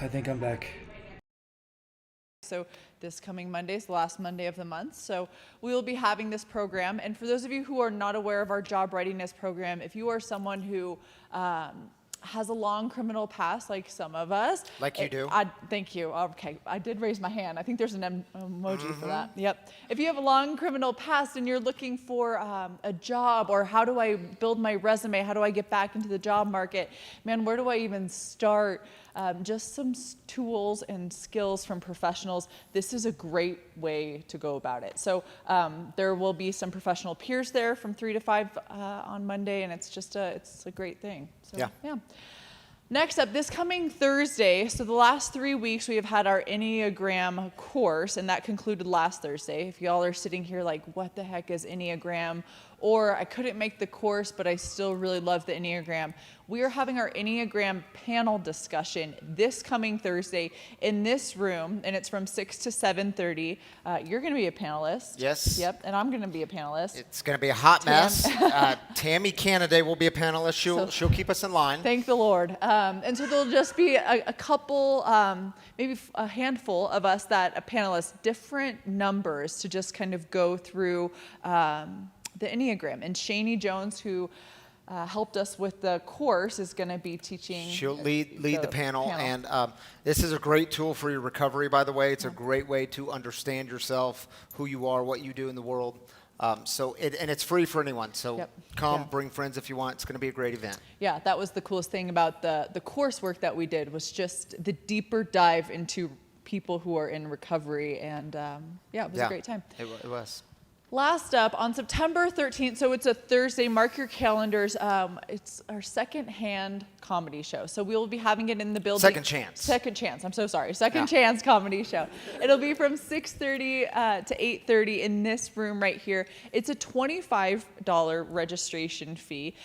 I think I'm back. So this coming Monday is the last Monday of the month. So we will be having this program. And for those of you who are not aware of our job readiness program, if you are someone who has a long criminal past, like some of us. Like you do. Thank you. Okay, I did raise my hand. I think there's an emoji for that. Yep. If you have a long criminal past and you're looking for a job, or how do I build my resume? How do I get back into the job market? Man, where do I even start? Just some tools and skills from professionals. This is a great way to go about it. So there will be some professional peers there from 3 to 5 on Monday, and it's just it's a great thing. So, yeah. Next up, this coming Thursday, so the last 3 weeks we have had our Enneagram course, and that concluded last Thursday. If y'all are sitting here like, what the heck is Enneagram? Or I couldn't make the course, but I still really love the Enneagram. We are having our Enneagram panel discussion this coming Thursday in this room, and it's from 6 to 7:30. You're going to be a panelist. Yes. Yep, and I'm going to be a panelist. It's going to be a hot mess. Tammy Canaday will be a panelist. She'll keep us in line. Thank the Lord. And so there'll just be a couple, maybe a handful of us that are panelists, different numbers to just kind of go through the Enneagram. And Shani Jones, who helped us with the course, is going to be teaching. She'll lead the panel. And this is a great tool for your recovery, by the way. It's a great way to understand yourself, who you are, what you do in the world. And it's free for anyone. So come, bring friends if you want. It's going to be a great event. Yeah, that was the coolest thing about the coursework that we did, was just the deeper dive into people who are in recovery. And it was a great time. It was. Last up, on September 13th, so it's a Thursday, mark your calendars, it's our second-hand comedy show. So we will be having it in the building. Second Chance, I'm so sorry. Second Chance comedy show. It'll be from 6:30 to 8:30 in this room right here. It's a $25 registration fee.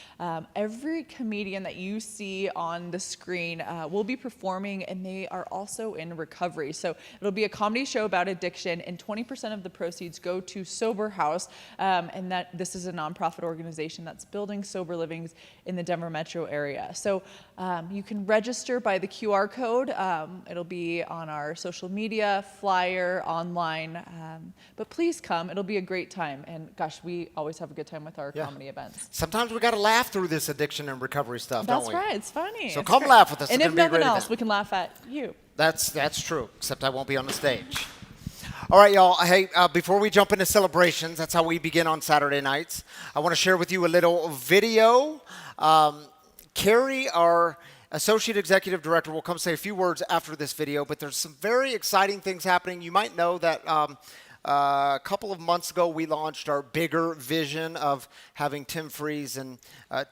Every comedian that you see on the screen will be performing, and they are also in recovery. So it'll be a comedy show about addiction, and 20% of the proceeds go to Sober House, and that this is a nonprofit organization that's building sober livings in the Denver metro area. So you can register by the QR code. It'll be on our social media, flyer, online, but please come. It'll be a great time. And gosh, we always have a good time with our comedy events. Sometimes we got to laugh through this addiction and recovery stuff, don't we? That's right. It's funny. So come laugh with us. And if nothing else, we can laugh at you. That's true, except I won't be on the stage. All right, y'all. Hey, before we jump into celebrations, that's how we begin on Saturday nights. I want to share with you a little video. Carrie, our Associate Executive Director, will come say a few words after this video, but there's some very exciting things happening. You might know that a couple of months ago, we launched our bigger vision of having Tim Freeze in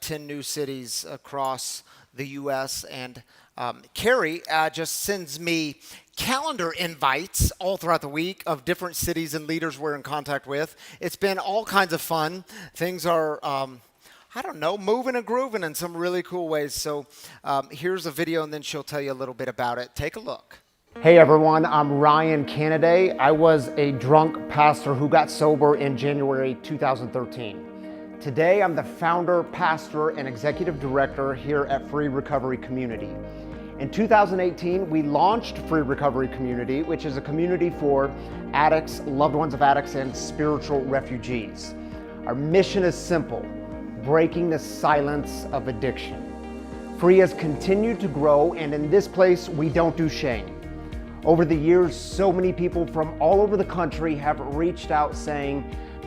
10 new cities across the U.S., and Carrie just sends me calendar invites all throughout the week of different cities and leaders we're in contact with. It's been all kinds of fun. Things are, moving and grooving in some really cool ways. So here's a video, and then she'll tell you a little bit about it. Take a look. Hey everyone, I'm Ryan Canaday. I was a drunk pastor who got sober in January 2013. Today, I'm the founder, pastor, and executive director here at Free Recovery Community. In 2018, we launched Free Recovery Community, which is a community for addicts, loved ones of addicts, and spiritual refugees. Our mission is simple: breaking the silence of addiction. Free has continued to grow, and in this place, we don't do shame. Over the years, so many people from all over the country have reached out saying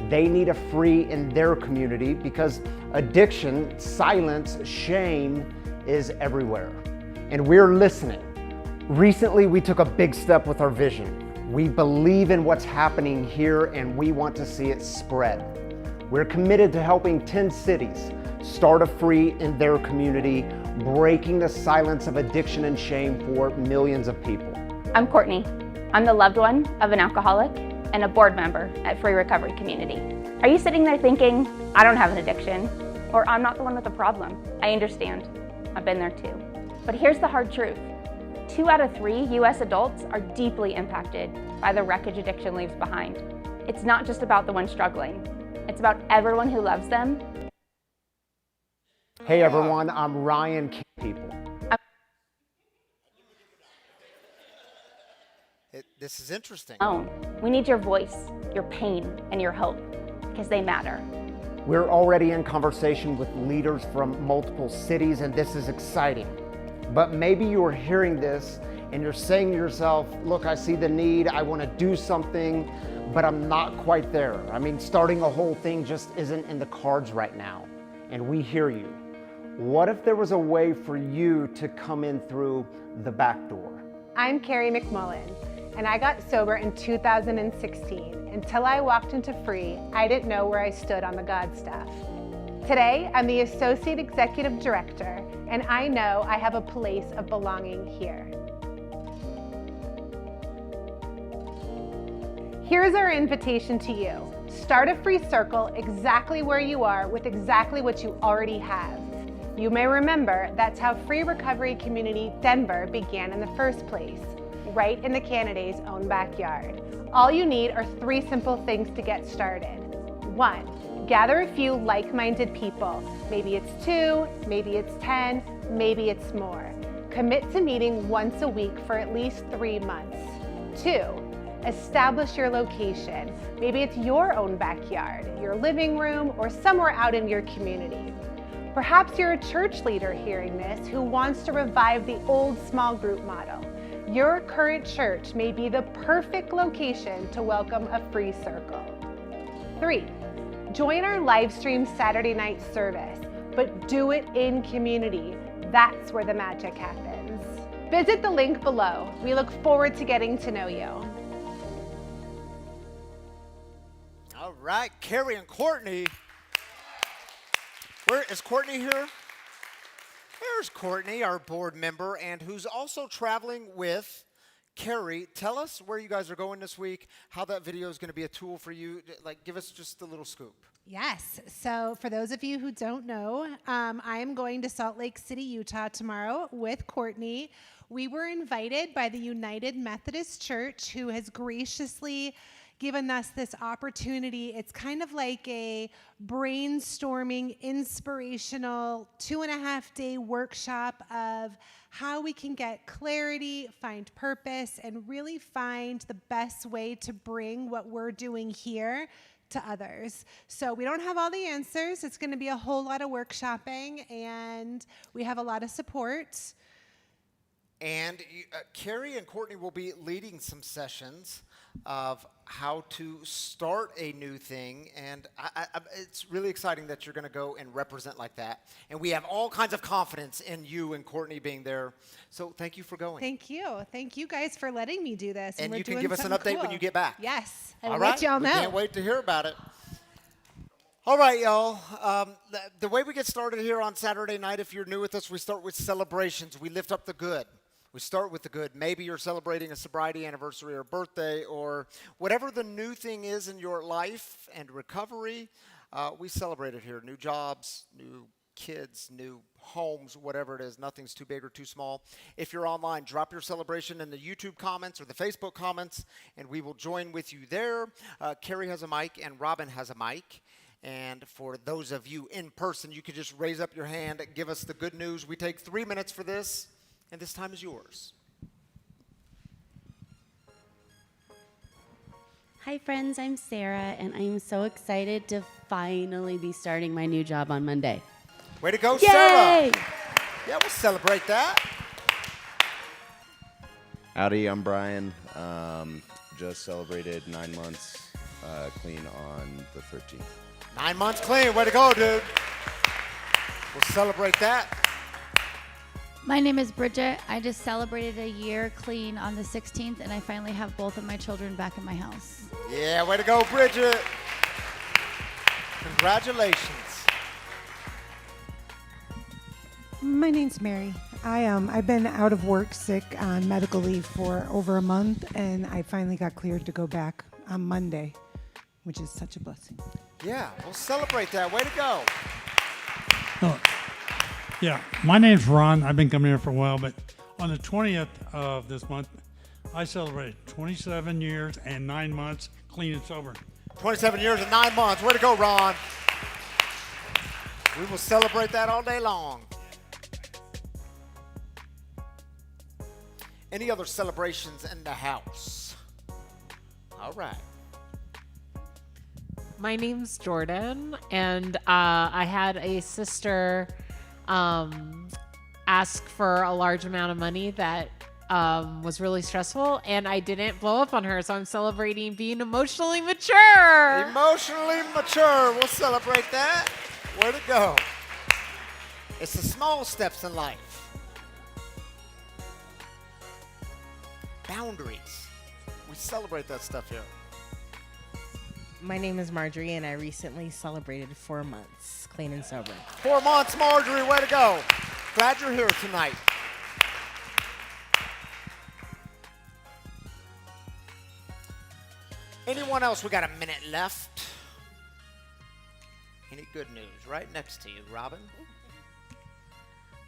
they need a Free in their community because addiction, silence, shame is everywhere. And we're listening. Recently, we took a big step with our vision. We believe in what's happening here, and we want to see it spread. We're committed to helping 10 cities start a Free in their community, breaking the silence of addiction and shame for millions of people. I'm Courtney. I'm the loved one of an alcoholic and a board member at Free Recovery Community. Are you sitting there thinking, I don't have an addiction, or I'm not the one with the problem? I understand. I've been there too. But here's the hard truth. 2 out of 3 U.S. adults are deeply impacted by the wreckage addiction leaves behind. It's not just about the one struggling. It's about everyone who loves them. Hey everyone, I'm Ryan. People. This is interesting. We need your voice, your pain, and your hope, because they matter. We're already in conversation with leaders from multiple cities, and this is exciting. But maybe you're hearing this and you're saying to yourself, look, I see the need, I want to do something, but I'm not quite there. I mean, starting a whole thing just isn't in the cards right now. And we hear you. What if there was a way for you to come in through the back door? I'm Carrie McMullen, and I got sober in 2016. Until I walked into Free, I didn't know where I stood on the God stuff. Today, I'm the Associate Executive Director, and I know I have a place of belonging here. Here's our invitation to you. Start a free circle exactly where you are with exactly what you already have. You may remember that's how Free Recovery Community Denver began in the first place, right in the candidate's own backyard. All you need are 3 simple things to get started. 1, gather a few like-minded people. Maybe it's 2, maybe it's 10, maybe it's more. Commit to meeting once a week for at least 3 months. 2, establish your location. Maybe it's your own backyard, your living room, or somewhere out in your community. Perhaps you're a church leader hearing this who wants to revive the old small group model. Your current church may be the perfect location to welcome a free circle. 3, join our live stream Saturday night service, but do it in community. That's where the magic happens. Visit the link below. We look forward to getting to know you. All right, Carrie and Courtney. Where is Courtney here? There's Courtney, our board member, and who's also traveling with Carrie. Tell us where you guys are going this week, how that video is going to be a tool for you. Like, give us just a little scoop. Yes. So for those of you who don't know, I am going to Salt Lake City, Utah tomorrow with Courtney. We were invited by the United Methodist Church, who has graciously given us this opportunity. It's kind of like a brainstorming, inspirational 2.5-day workshop of how we can get clarity, find purpose, and really find the best way to bring what we're doing here to others. So we don't have all the answers. It's going to be a whole lot of workshopping, and we have a lot of support. And Carrie and Courtney will be leading some sessions of how to start a new thing, and it's really exciting that you're going to go and represent like that. And we have all kinds of confidence in you and Courtney being there. So thank you for going. Thank you. Thank you guys for letting me do this. And we're you can doing give us an something update when cool. you get back. Yes. I All will right. let y'all know. We can't wait to hear about it. All right, y'all. The way we get started here on Saturday night, if you're new with us, we start with celebrations. We lift up the good. We start with the good. Maybe you're celebrating a sobriety anniversary or birthday or whatever the new thing is in your life and recovery. We celebrate it here. New jobs, new kids, new homes, whatever it is. Nothing's too big or too small. If you're online, drop your celebration in the YouTube comments or the Facebook comments, and we will join with you there. Carrie has a mic and Robin has a mic. And for those of you in person, you can just raise up your hand and give us the good news. We take 3 minutes for this. And this time is yours. Hi friends, I'm Sarah, and I'm so excited to finally be starting my new job on Monday. Way to go, Yay! Sarah. Yeah, we'll celebrate that. Howdy, I'm Brian. Just celebrated 9 months clean on the 13th. 9 months clean. Way to go, dude. We'll celebrate that. My name is Bridget. I just celebrated a year clean on the 16th, and I finally have both of my children back in my house. Yeah, way to go, Bridget. Congratulations. My name's Mary. I've been out of work sick on medical leave for over a month, and I finally got cleared to go back on Monday, which is such a blessing. Yeah, we'll celebrate that. Way to go. Oh. Yeah, my name's Ron. I've been coming here for a while, but on the 20th of this month, I celebrated 27 years and 9 months clean and sober. 27 years and 9 months. Way to go, Ron. We will celebrate that all day long. Any other celebrations in the house? All right. My name's Jordan, and I had a sister ask for a large amount of money that was really stressful, and I didn't blow up on her, so I'm celebrating being emotionally mature. Emotionally mature. We'll celebrate that. Way to go. It's the small steps in life. Boundaries. We celebrate that stuff here. My name is Marjorie, and I recently celebrated 4 months clean and sober. 4 months, Marjorie. Way to go. Glad you're here tonight. Anyone else? We got a minute left. Any good news? Right next to you, Robin.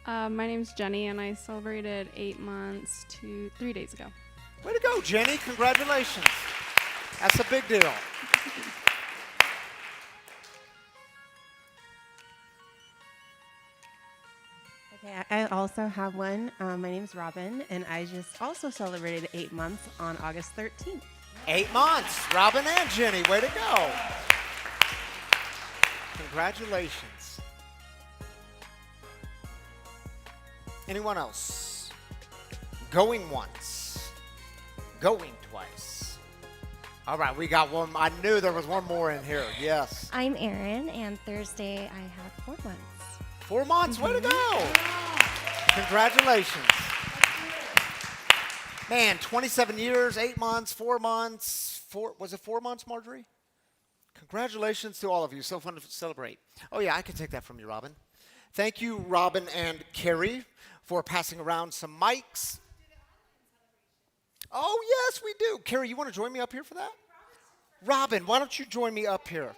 My name's Jenny, and I celebrated 8 months 3 days ago. Way to go, Jenny. Congratulations. That's a big deal. Okay, I also have one. My name's Robin, and I just also celebrated 8 months on August 13th. 8 months, Robin and Jenny. Way to go. Congratulations. Anyone else? Going once. Going twice. All right, we got one. I knew there was one more in here. Yes. I'm Erin, and Thursday I had 4 months. 4 months. Way to go. Congratulations. Man, 27 years, 8 months, 4 months. Was it 4 months, Marjorie? Congratulations to all of you. So fun to celebrate. Oh, yeah, I can take that from you, Robin. Thank you, Robin and Carrie, for passing around some mics. Oh, yes, we do. Carrie, you want to join me up here for that? Robin, why don't you join me up here?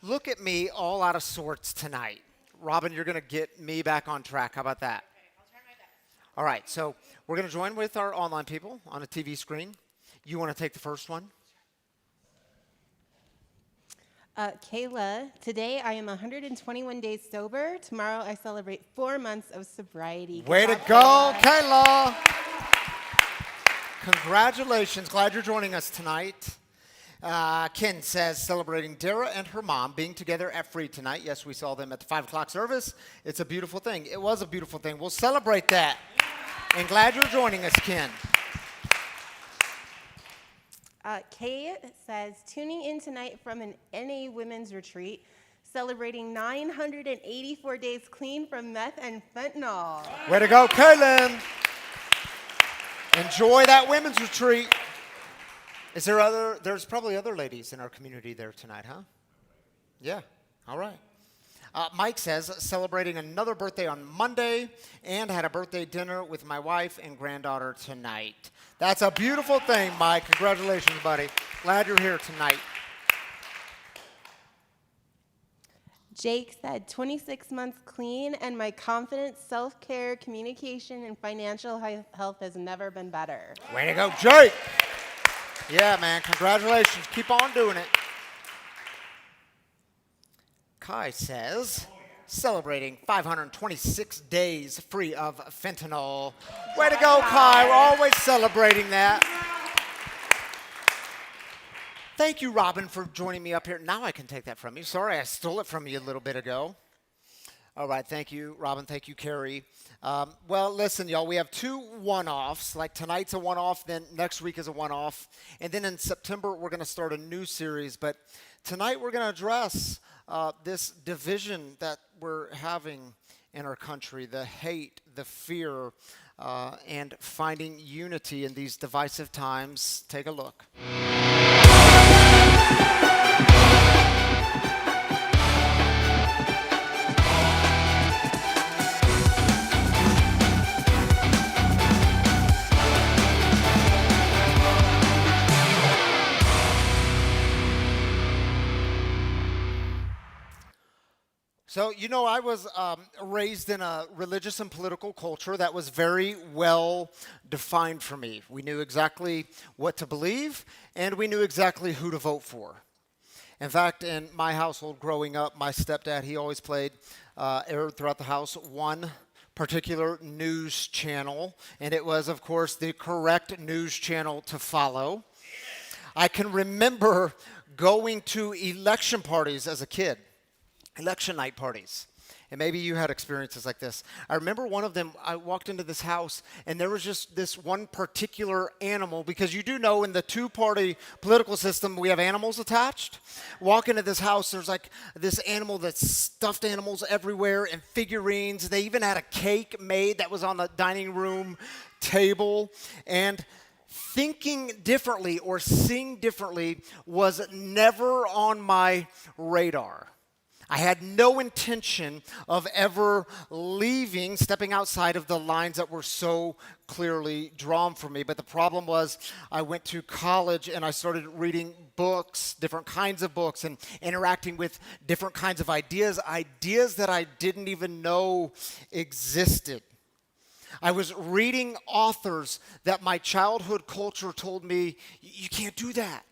Look at me all out of sorts tonight. Robin, you're going to get me back on track. How about that? Okay, I'll try my best. All right, so we're going to join with our online people on a TV screen. You want to take the first one? Kayla, today I am 121 days sober. Tomorrow I celebrate 4 months of sobriety. Way to go, Kayla. Congratulations. Glad you're joining us tonight. Ken says, celebrating Dara and her mom being together at Free tonight. Yes, we saw them at the 5 o'clock service. It's a beautiful thing. It was a beautiful thing. We'll celebrate that. And glad you're joining us, Ken. Kay says, tuning in tonight from an NA women's retreat, celebrating 984 days clean from meth and fentanyl. Way to go, Kaylin. Enjoy that women's retreat. Is there there's probably other ladies in our community there tonight, huh? Yeah, all right. Mike says, celebrating another birthday on Monday and had a birthday dinner with my wife and granddaughter tonight. That's a beautiful thing, Mike. Congratulations, buddy. Glad you're here tonight. Jake said, 26 months clean, and my confidence, self-care, communication, and financial health has never been better. Way to go, Jake. Yeah, man, congratulations. Keep on doing it. Kai says, celebrating 526 days free of fentanyl. Way to go, Kai. We're always celebrating that. Thank you, Robin, for joining me up here. Now I can take that from you. Sorry, I stole it from you a little bit ago. All right, thank you, Robin. Thank you, Carrie. Well, listen, y'all, we have 2 one-offs. Like tonight's a one-off, then next week is a one-off. And then in September, we're going to start a new series. But tonight we're going to address this division that we're having in our country, the hate, the fear, and finding unity in these divisive times. Take a look. So, you know, I was raised in a religious and political culture that was very well defined for me. We knew exactly what to believe, and we knew exactly who to vote for. In fact, in my household growing up, my stepdad, he always aired throughout the house one particular news channel, and it was, of course, the correct news channel to follow. I can remember going to election parties as a kid, election night parties. And maybe you had experiences like this. I remember one of them, I walked into this house, and there was just this one particular animal, because you do know in the two-party political system, we have animals attached. Walk into this house, there's like this animal that's stuffed animals everywhere and figurines. They even had a cake made that was on the dining room table. And thinking differently or seeing differently was never on my radar. I had no intention of ever leaving, stepping outside of the lines that were so clearly drawn for me. But the problem was I went to college and I started reading books, different kinds of books, and interacting with different kinds of ideas that I didn't even know existed. I was reading authors that my childhood culture told me, you can't do that.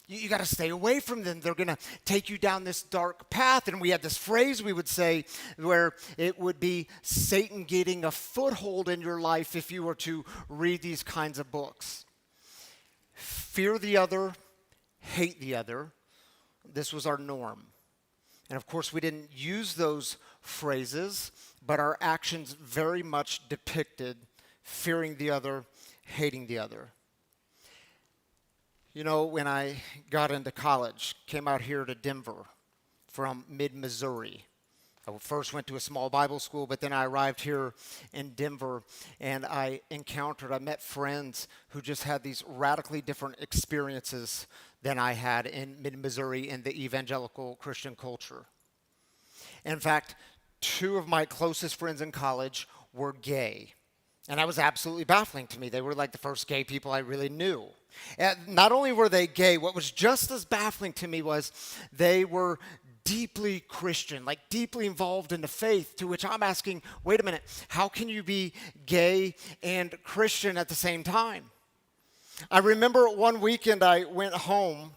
You got to stay away from them. They're going to take you down this dark path. And we had this phrase we would say where it would be Satan getting a foothold in your life if you were to read these kinds of books. Fear the other, hate the other. This was our norm. And of course, we didn't use those phrases, but our actions very much depicted fearing the other, hating the other. You know, when I got into college, came out here to Denver from mid-Missouri. I first went to a small Bible school, but then I arrived here in Denver, and I met friends who just had these radically different experiences than I had in mid-Missouri in the evangelical Christian culture. In fact, two of my closest friends in college were gay. And that was absolutely baffling to me. They were like the first gay people I really knew. And not only were they gay, what was just as baffling to me was they were deeply Christian, like deeply involved in the faith, to which I'm asking, wait a minute, how can you be gay and Christian at the same time? I remember one weekend I went home.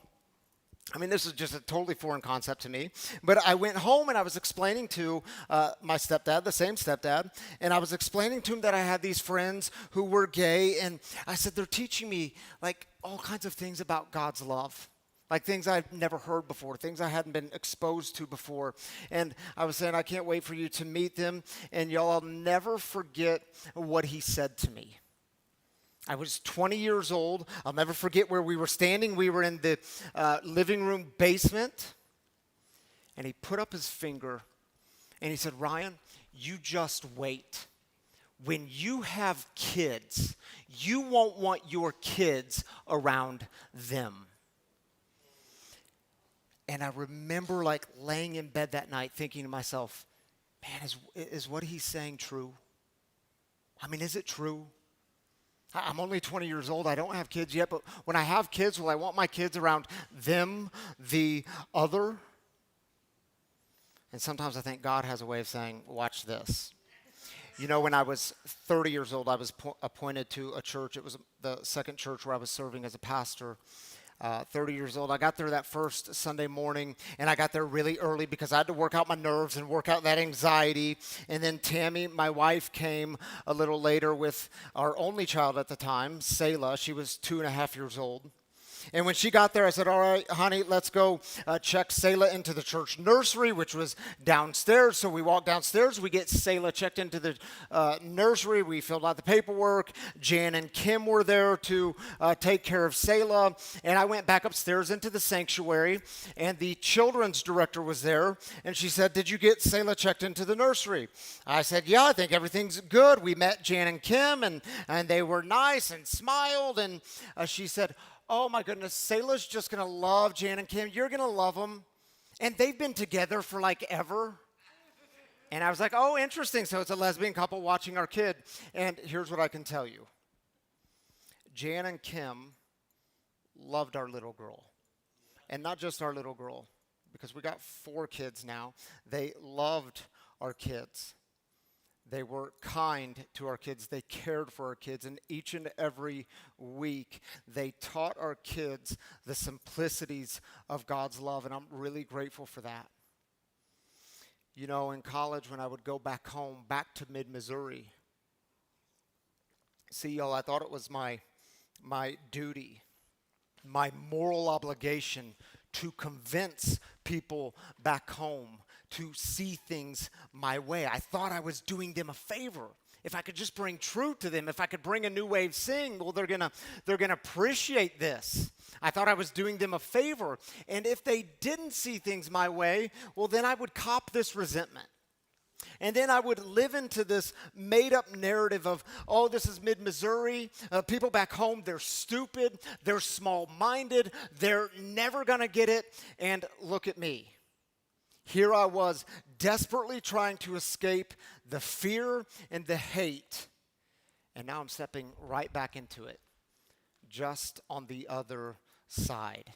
I mean, this is just a totally foreign concept to me. But I went home and I was explaining to my stepdad, the same stepdad, and I was explaining to him that I had these friends who were gay, and I said, they're teaching me like all kinds of things about God's love. Like things I've never heard before, things I hadn't been exposed to before. And I was saying, I can't wait for you to meet them. And y'all, I'll never forget what he said to me. I was 20 years old. I'll never forget where we were standing. We were in the living room basement. And he put up his finger and he said, Ryan, you just wait. When you have kids, you won't want your kids around them. And I remember like laying in bed that night thinking to myself, man, is what he's saying true? I mean, is it true? I'm only 20 years old. I don't have kids yet, but when I have kids, will I want my kids around them, the other? And sometimes I think God has a way of saying, watch this. You know, when I was 30 years old, I was appointed to a church. It was the second church where I was serving as a pastor. 30 years old. I got there that first Sunday morning, and I got there really early because I had to work out my nerves and work out that anxiety. And then Tammy, my wife, came a little later with our only child at the time, Selah. She was 2.5 years old. And when she got there, I said, all right, honey, let's go check Selah into the church nursery, which was downstairs. So we walked downstairs. We get Selah checked into the nursery. We filled out the paperwork. Jan and Kim were there to take care of Selah. And I went back upstairs into the sanctuary, and the children's director was there. And she said, did you get Selah checked into the nursery? I said, yeah, I think everything's good. We met Jan and Kim, and they were nice and smiled. And she said, oh my goodness, Selah's just going to love Jan and Kim. You're going to love them. And they've been together for like ever. And I was like, oh, interesting. So it's a lesbian couple watching our kid. And here's what I can tell you. Jan and Kim loved our little girl. And not just our little girl, because we got 4 kids now. They loved our kids. They were kind to our kids. They cared for our kids. And each and every week, they taught our kids the simplicities of God's love. And I'm really grateful for that. You know, in college, when I would go back home, back to mid-Missouri, see, y'all, I thought it was my duty, my moral obligation to convince people back home to see things my way. I thought I was doing them a favor. If I could just bring truth to them, if I could bring a new way of seeing, well, they're gonna appreciate this. I thought I was doing them a favor. And if they didn't see things my way, well, then I would cop this resentment. And then I would live into this made-up narrative of, oh, this is mid-Missouri. People back home, they're stupid. They're small-minded. They're never going to get it. And look at me. Here I was desperately trying to escape the fear and the hate. And now I'm stepping right back into it, just on the other side.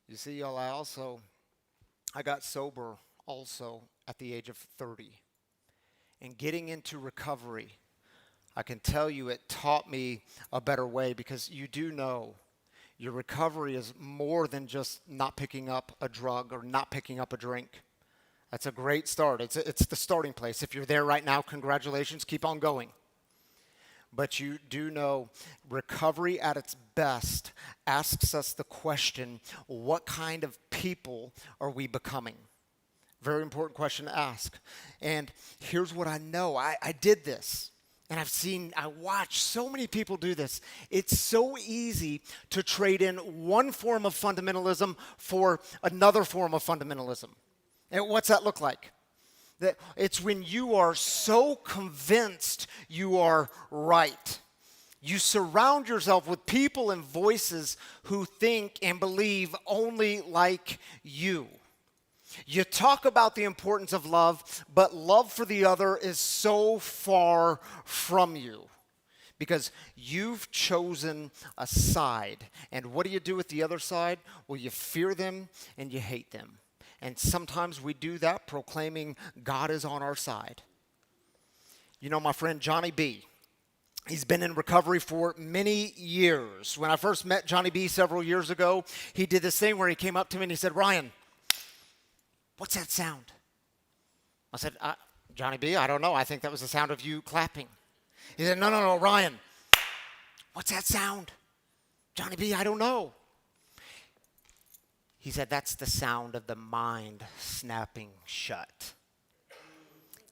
You see, y'all, I got sober also at the age of 30. And getting into recovery, I can tell you it taught me a better way, because you do know your recovery is more than just not picking up a drug or not picking up a drink. That's a great start. It's the starting place. If you're there right now, congratulations, keep on going. But you do know recovery at its best asks us the question, what kind of people are we becoming? Very important question to ask. And here's what I know. I did this. And I watch so many people do this. It's so easy to trade in one form of fundamentalism for another form of fundamentalism. And what's that look like? It's when you are so convinced you are right. You surround yourself with people and voices who think and believe only like you. You talk about the importance of love, but love for the other is so far from you because you've chosen a side. And what do you do with the other side? Well, you fear them and you hate them. And sometimes we do that proclaiming God is on our side. You know, my friend Johnny B., he's been in recovery for many years. When I first met Johnny B. several years ago, he did this thing where he came up to me and he said, "Ryan, what's that sound?" I said, "Johnny B., I don't know. I think that was the sound of you clapping." He said, No, Ryan, what's that sound?" "Johnny B., I don't know." He said, "That's the sound of the mind snapping shut."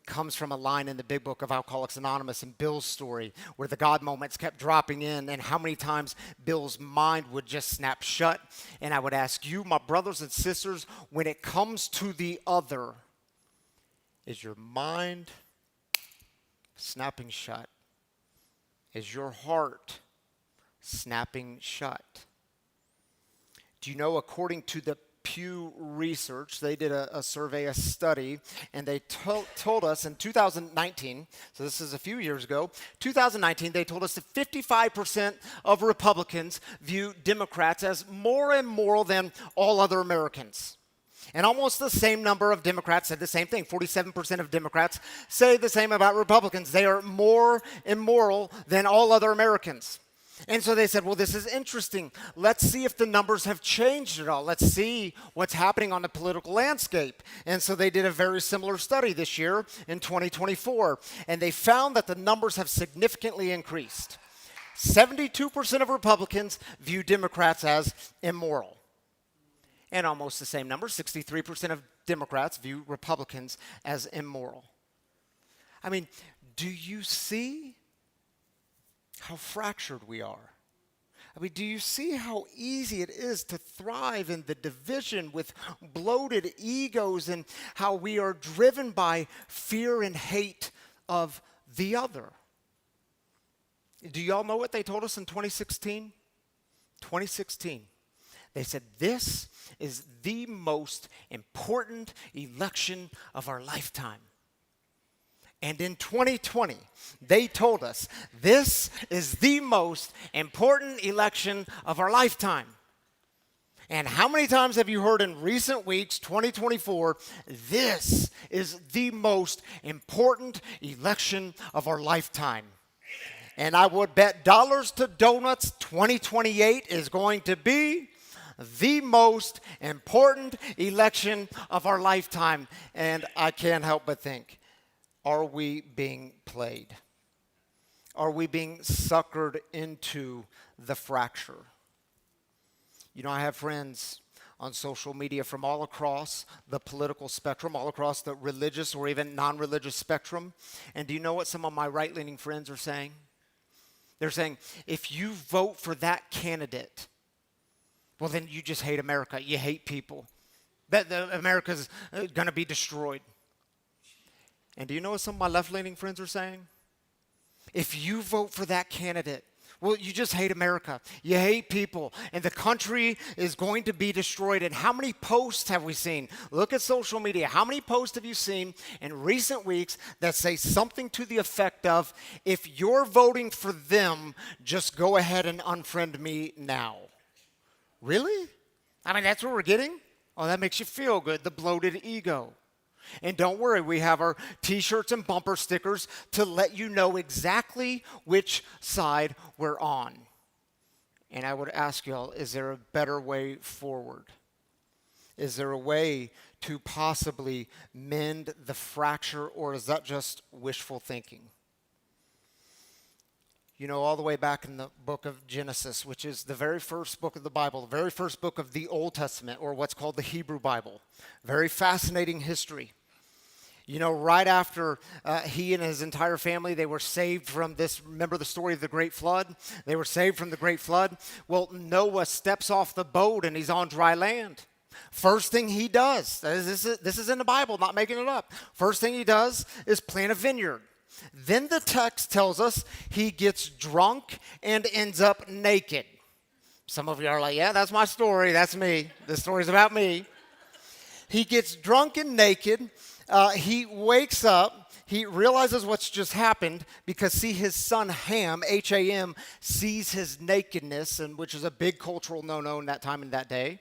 Comes from a line in the big book of Alcoholics Anonymous in Bill's story where the God moments kept dropping in and how many times Bill's mind would just snap shut. And I would ask you, my brothers and sisters, when it comes to the other, is your mind snapping shut? Is your heart snapping shut? Do you know, according to the Pew Research, they did a survey, a study, and they told us in 2019, so this is a few years ago, 2019, they told us that 55% of Republicans view Democrats as more immoral than all other Americans. And almost the same number of Democrats said the same thing. 47% of Democrats say the same about Republicans. They are more immoral than all other Americans. And so they said, well, this is interesting. Let's see if the numbers have changed at all. Let's see what's happening on the political landscape. And so they did a very similar study this year in 2024. And they found that the numbers have significantly increased. 72% of Republicans view Democrats as immoral. And almost the same number, 63% of Democrats view Republicans as immoral. I mean, do you see how fractured we are? I mean, do you see how easy it is to thrive in the division with bloated egos and how we are driven by fear and hate of the other? Do y'all know what they told us in 2016? 2016. They said, this is the most important election of our lifetime. And in 2020, they told us, this is the most important election of our lifetime. And how many times have you heard in recent weeks, 2024, this is the most important election of our lifetime? And I would bet dollars to donuts 2028 is going to be the most important election of our lifetime. And I can't help but think, are we being played? Are we being suckered into the fracture? You know, I have friends on social media from all across the political spectrum, all across the religious or even non-religious spectrum. And do you know what some of my right-leaning friends are saying? They're saying, if you vote for that candidate, well, then you just hate America. You hate people. That America's going to be destroyed. And do you know what some of my left-leaning friends are saying? If you vote for that candidate, well, you just hate America. You hate people. And the country is going to be destroyed. And how many posts have we seen? Look at social media. How many posts have you seen in recent weeks that say something to the effect of, if you're voting for them, just go ahead and unfriend me now? Really? I mean, that's what we're getting? Oh, that makes you feel good, the bloated ego. And don't worry, we have our t-shirts and bumper stickers to let you know exactly which side we're on. And I would ask y'all, is there a better way forward? Is there a way to possibly mend the fracture, or is that just wishful thinking? You know, all the way back in the book of Genesis, which is the very first book of the Bible, the very first book of the Old Testament, or what's called the Hebrew Bible. Very fascinating history. You know, right after he and his entire family, they were saved from this, remember the story of the great flood? They were saved from the great flood. Well, Noah steps off the boat and he's on dry land. First thing he does, this is in the Bible, not making it up. First thing he does is plant a vineyard. Then the text tells us he gets drunk and ends up naked. Some of you are like, yeah, that's my story. That's me. This story's about me. He gets drunk and naked. He wakes up. He realizes what's just happened because, see, his son Ham, H-A-M, sees his nakedness, and which is a big cultural no-no in that time and that day.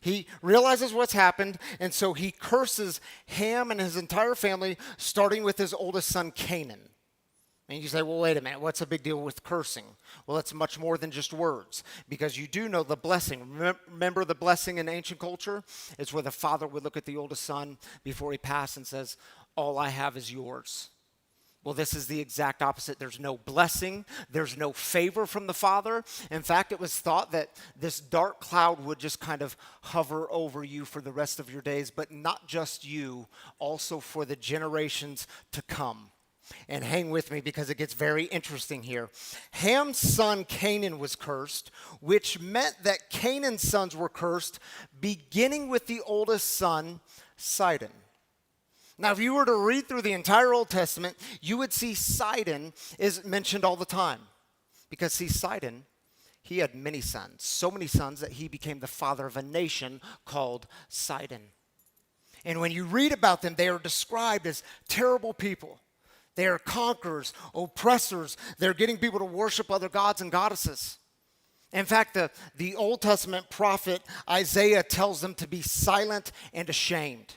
He realizes what's happened, and so he curses Ham and his entire family, starting with his oldest son, Canaan. And you say, well, wait a minute, what's the big deal with cursing? Well, it's much more than just words, because you do know the blessing. Remember the blessing in ancient culture? It's where the father would look at the oldest son before he passed and says, all I have is yours. Well, this is the exact opposite. There's no blessing. There's no favor from the Father. In fact, it was thought that this dark cloud would just kind of hover over you for the rest of your days, but not just you, also for the generations to come. And hang with me because it gets very interesting here. Ham's son Canaan was cursed, which meant that Canaan's sons were cursed, beginning with the oldest son, Sidon. Now, if you were to read through the entire Old Testament, you would see Sidon is mentioned all the time. Because, see, Sidon, he had many sons, so many sons that he became the father of a nation called Sidon. And when you read about them, they are described as terrible people. They are conquerors, oppressors. They're getting people to worship other gods and goddesses. In fact, the Old Testament prophet Isaiah tells them to be silent and ashamed.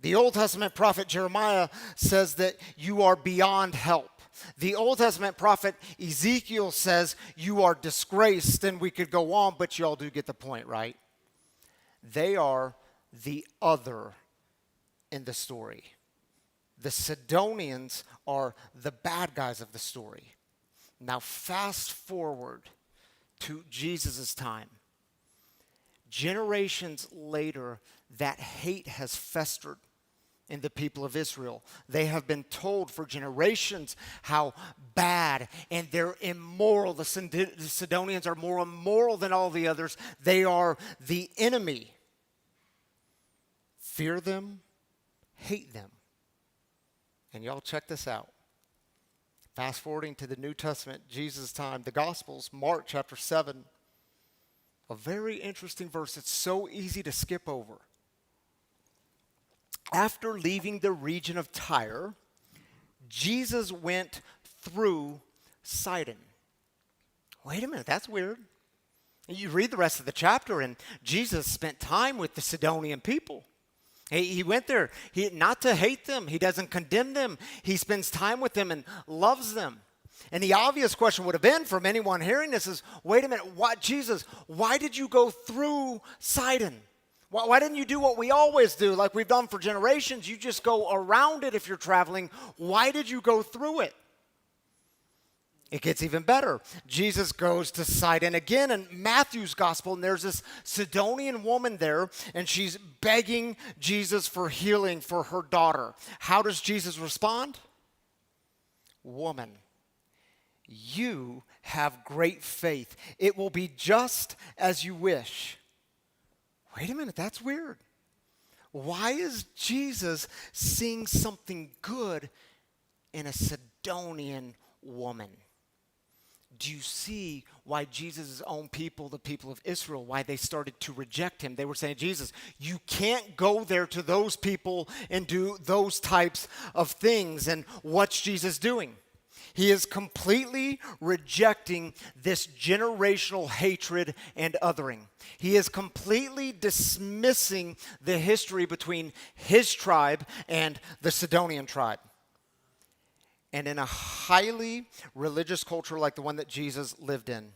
The Old Testament prophet Jeremiah says that you are beyond help. The Old Testament prophet Ezekiel says you are disgraced, and we could go on, but you all do get the point, right? They are the other in the story. The Sidonians are the bad guys of the story. Now fast forward to Jesus' time. Generations later, that hate has festered in the people of Israel. They have been told for generations how bad and they're immoral. The Sidonians are more immoral than all the others. They are the enemy. Fear them, hate them. And y'all check this out. Fast forwarding to the New Testament, Jesus' time, the Gospels, Mark chapter 7. A very interesting verse. It's so easy to skip over. After leaving the region of Tyre, Jesus went through Sidon. Wait a minute, that's weird. You read the rest of the chapter, and Jesus spent time with the Sidonian people. He went there, not to hate them. He doesn't condemn them. He spends time with them and loves them. And the obvious question would have been from anyone hearing this is, wait a minute, Jesus, why did you go through Sidon? Why didn't you do what we always do, like we've done for generations? You just go around it if you're traveling. Why did you go through it? It gets even better. Jesus goes to Sidon again in Matthew's gospel, and there's this Sidonian woman there, and she's begging Jesus for healing for her daughter. How does Jesus respond? Woman, you have great faith. It will be just as you wish. Wait a minute, that's weird. Why is Jesus seeing something good in a Sidonian woman? Do you see why Jesus' own people, the people of Israel, why they started to reject him? They were saying, Jesus, you can't go there to those people and do those types of things. And what's Jesus doing? He is completely rejecting this generational hatred and othering. He is completely dismissing the history between his tribe and the Sidonian tribe. And in a highly religious culture like the one that Jesus lived in,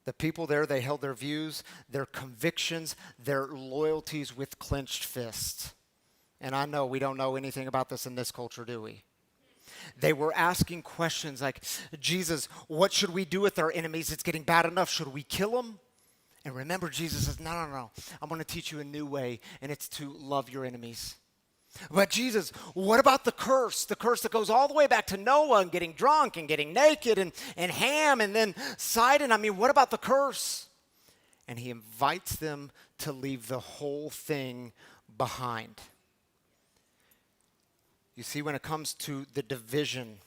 the people there, they held their views, their convictions, their loyalties with clenched fists. And I know we don't know anything about this in this culture, do we? They were asking questions like, Jesus, what should we do with our enemies? It's getting bad enough. Should we kill them? And remember, Jesus says, no. I'm going to teach you a new way, and it's to love your enemies. But Jesus, what about the curse? The curse that goes all the way back to Noah and getting drunk and getting naked and Ham and then Sidon. I mean, what about the curse? And he invites them to leave the whole thing behind. You see, when it comes to the division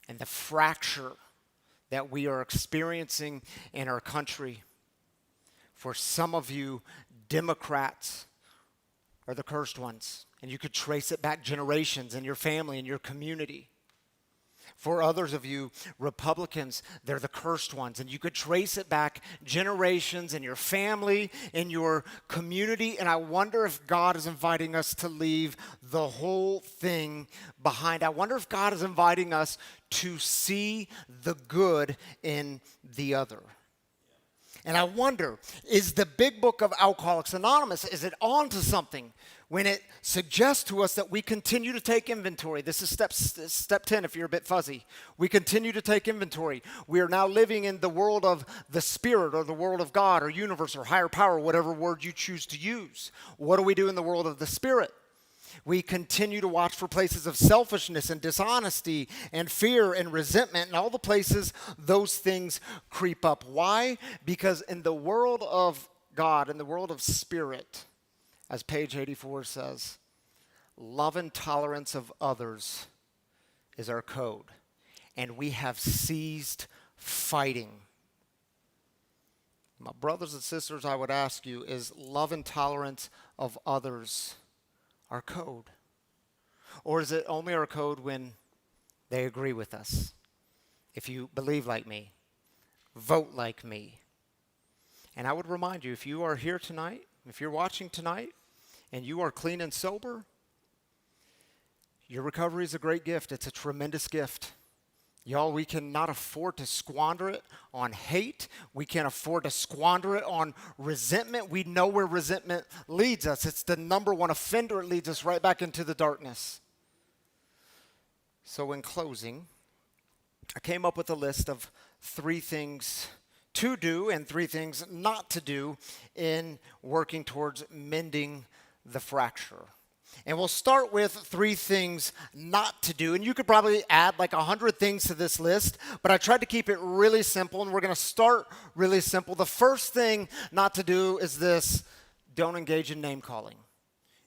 and the fracture that we are experiencing in our country, for some of you, Democrats are the cursed ones. And you could trace it back generations in your family, in your community. For others of you, Republicans, they're the cursed ones. And you could trace it back generations in your family, in your community. And I wonder if God is inviting us to leave the whole thing behind. I wonder if God is inviting us to see the good in the other. And I wonder, is the big book of Alcoholics Anonymous, is it on to something when it suggests to us that we continue to take inventory? This is step 10 if you're a bit fuzzy. We continue to take inventory. We are now living in the world of the Spirit or the world of God or universe or higher power, whatever word you choose to use. What do we do in the world of the Spirit? We continue to watch for places of selfishness and dishonesty and fear and resentment and all the places those things creep up. Why? Because in the world of God, in the world of spirit, as page 84 says, love and tolerance of others is our code. And we have ceased fighting. My brothers and sisters, I would ask you, is love and tolerance of others our code? Or is it only our code when they agree with us? If you believe like me, vote like me. And I would remind you, if you are here tonight, if you're watching tonight, and you are clean and sober, your recovery is a great gift. It's a tremendous gift. Y'all, we cannot afford to squander it on hate. We can't afford to squander it on resentment. We know where resentment leads us. It's the number one offender. It leads us right back into the darkness. So in closing, I came up with a list of 3 things to do and 3 things not to do in working towards mending the fracture. And we'll start with 3 things not to do. And you could probably add like 100 things to this list, but I tried to keep it really simple, and we're going to start really simple. The first thing not to do is this: don't engage in name calling.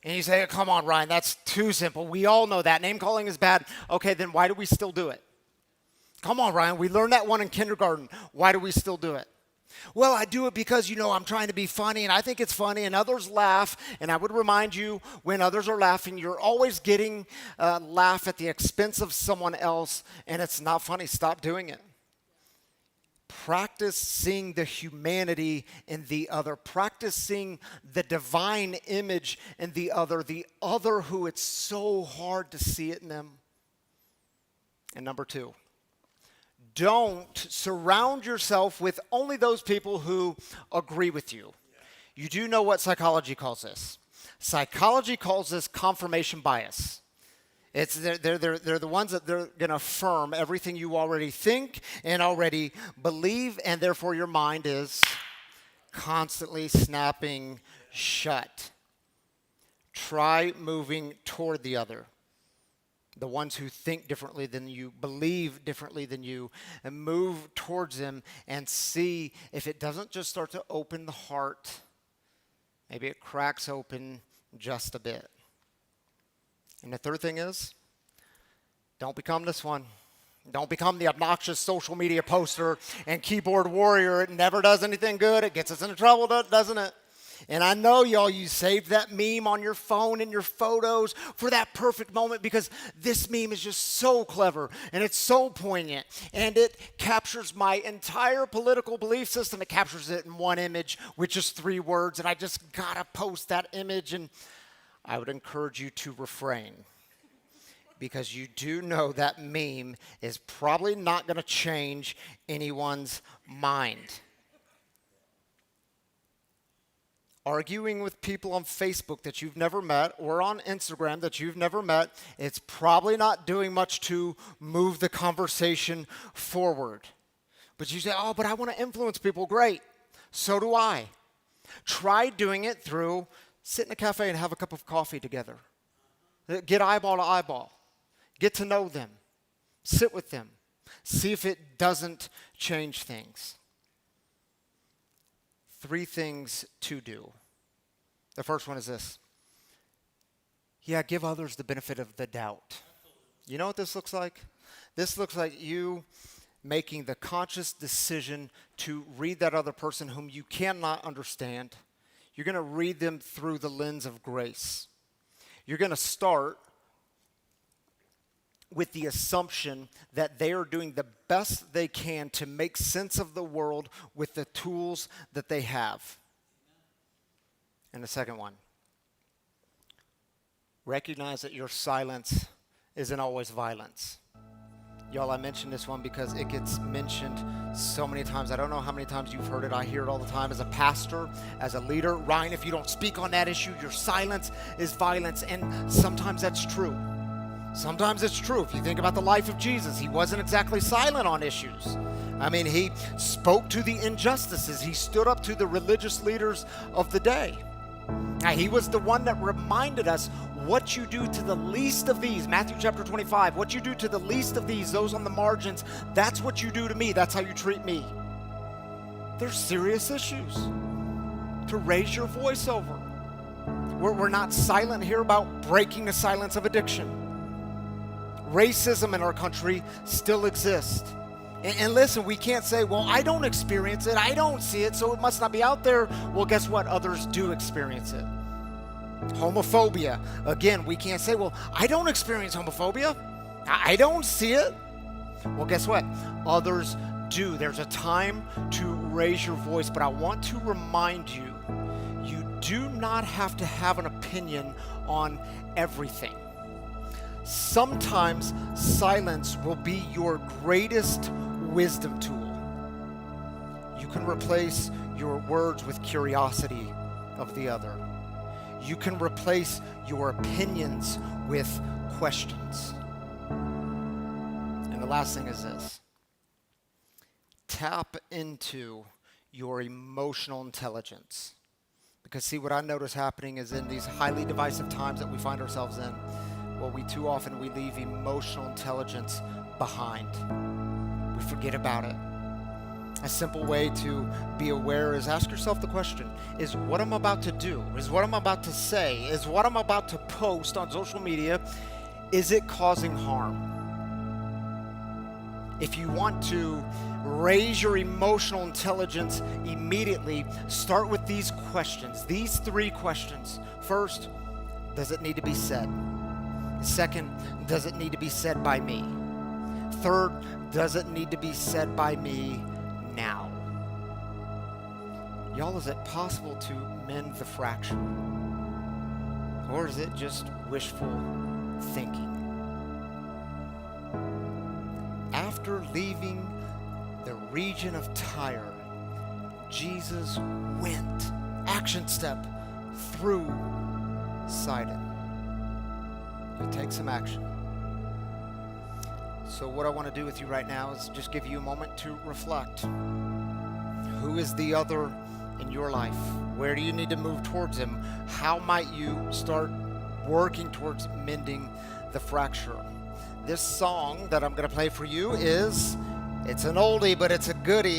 And you say, come on, Ryan, that's too simple. We all know that. Name calling is bad. Okay, then why do we still do it? Come on, Ryan, we learned that one in kindergarten. Why do we still do it? Well, I do it because, I'm trying to be funny, and I think it's funny, and others laugh. And I would remind you, when others are laughing, you're always getting a laugh at the expense of someone else, and it's not funny. Stop doing it. Practice seeing the humanity in the other. Practice seeing the divine image in the other who it's so hard to see it in them. And number 2. Don't surround yourself with only those people who agree with you. You do know what psychology calls this. Psychology calls this confirmation bias. They're the ones that they're going to affirm everything you already think and already believe, and therefore your mind is constantly snapping shut. Try moving toward the other. The ones who think differently than you, believe differently than you, and move towards them and see if it doesn't just start to open the heart. Maybe it cracks open just a bit. And the third thing is, don't become this one. Don't become the obnoxious social media poster and keyboard warrior. It never does anything good. It gets us into trouble, doesn't it? And I know, y'all, you saved that meme on your phone and your photos for that perfect moment because this meme is just so clever and it's so poignant and it captures my entire political belief system. It captures it in one image with just 3 words, and I just gotta post that image. And I would encourage you to refrain, because you do know that meme is probably not going to change anyone's mind. Arguing with people on Facebook that you've never met or on Instagram that you've never met, it's probably not doing much to move the conversation forward. But you say, oh, but I want to influence people. Great. So do I. Try doing it through sit in a cafe and have a cup of coffee together. Get eyeball to eyeball. Get to know them. Sit with them. See if it doesn't change things. 3 things to do. The first one is this. Yeah, give others the benefit of the doubt. You know what this looks like? This looks like you making the conscious decision to read that other person whom you cannot understand. You're going to read them through the lens of grace. You're going to start with the assumption that they are doing the best they can to make sense of the world with the tools that they have. And the second one, recognize that your silence isn't always violence. Y'all, I mentioned this one because it gets mentioned so many times. I don't know how many times you've heard it. I hear it all the time as a pastor, as a leader. Ryan, if you don't speak on that issue, your silence is violence. And sometimes that's true. Sometimes it's true. If you think about the life of Jesus, he wasn't exactly silent on issues. I mean, he spoke to the injustices. He stood up to the religious leaders of the day. Now, he was the one that reminded us what you do to the least of these. Matthew chapter 25, what you do to the least of these, those on the margins, that's what you do to me. That's how you treat me. There's serious issues to raise your voice over. We're not silent here about breaking the silence of addiction. Racism in our country still exists. And listen, we can't say, well, I don't experience it, I don't see it, so it must not be out there. Well, guess what? Others do experience it. Homophobia. Again, we can't say, well, I don't experience homophobia. I don't see it. Well, guess what? Others do. There's a time to raise your voice, but I want to remind you, you do not have to have an opinion on everything. Sometimes silence will be your greatest wisdom tool. You can replace your words with curiosity of the other. You can replace your opinions with questions. And the last thing is this. Tap into your emotional intelligence. Because see, what I notice happening is in these highly divisive times that we find ourselves in, well, we leave emotional intelligence behind. We forget about it. A simple way to be aware is ask yourself the question, is what I'm about to do, is what I'm about to say, is what I'm about to post on social media, is it causing harm? If you want to raise your emotional intelligence immediately, start with these questions, these 3 questions. First, does it need to be said? Second, does it need to be said by me? Third, does it need to be said by me now? Y'all, is it possible to mend the fracture? Or is it just wishful thinking? After leaving the region of Tyre, Jesus went, action step, through Sidon. It takes some action. So what I want to do with you right now is just give you a moment to reflect. Who is the other in your life? Where do you need to move towards him? How might you start working towards mending the fracture? This song that I'm going to play for you it's an oldie, but it's a goodie.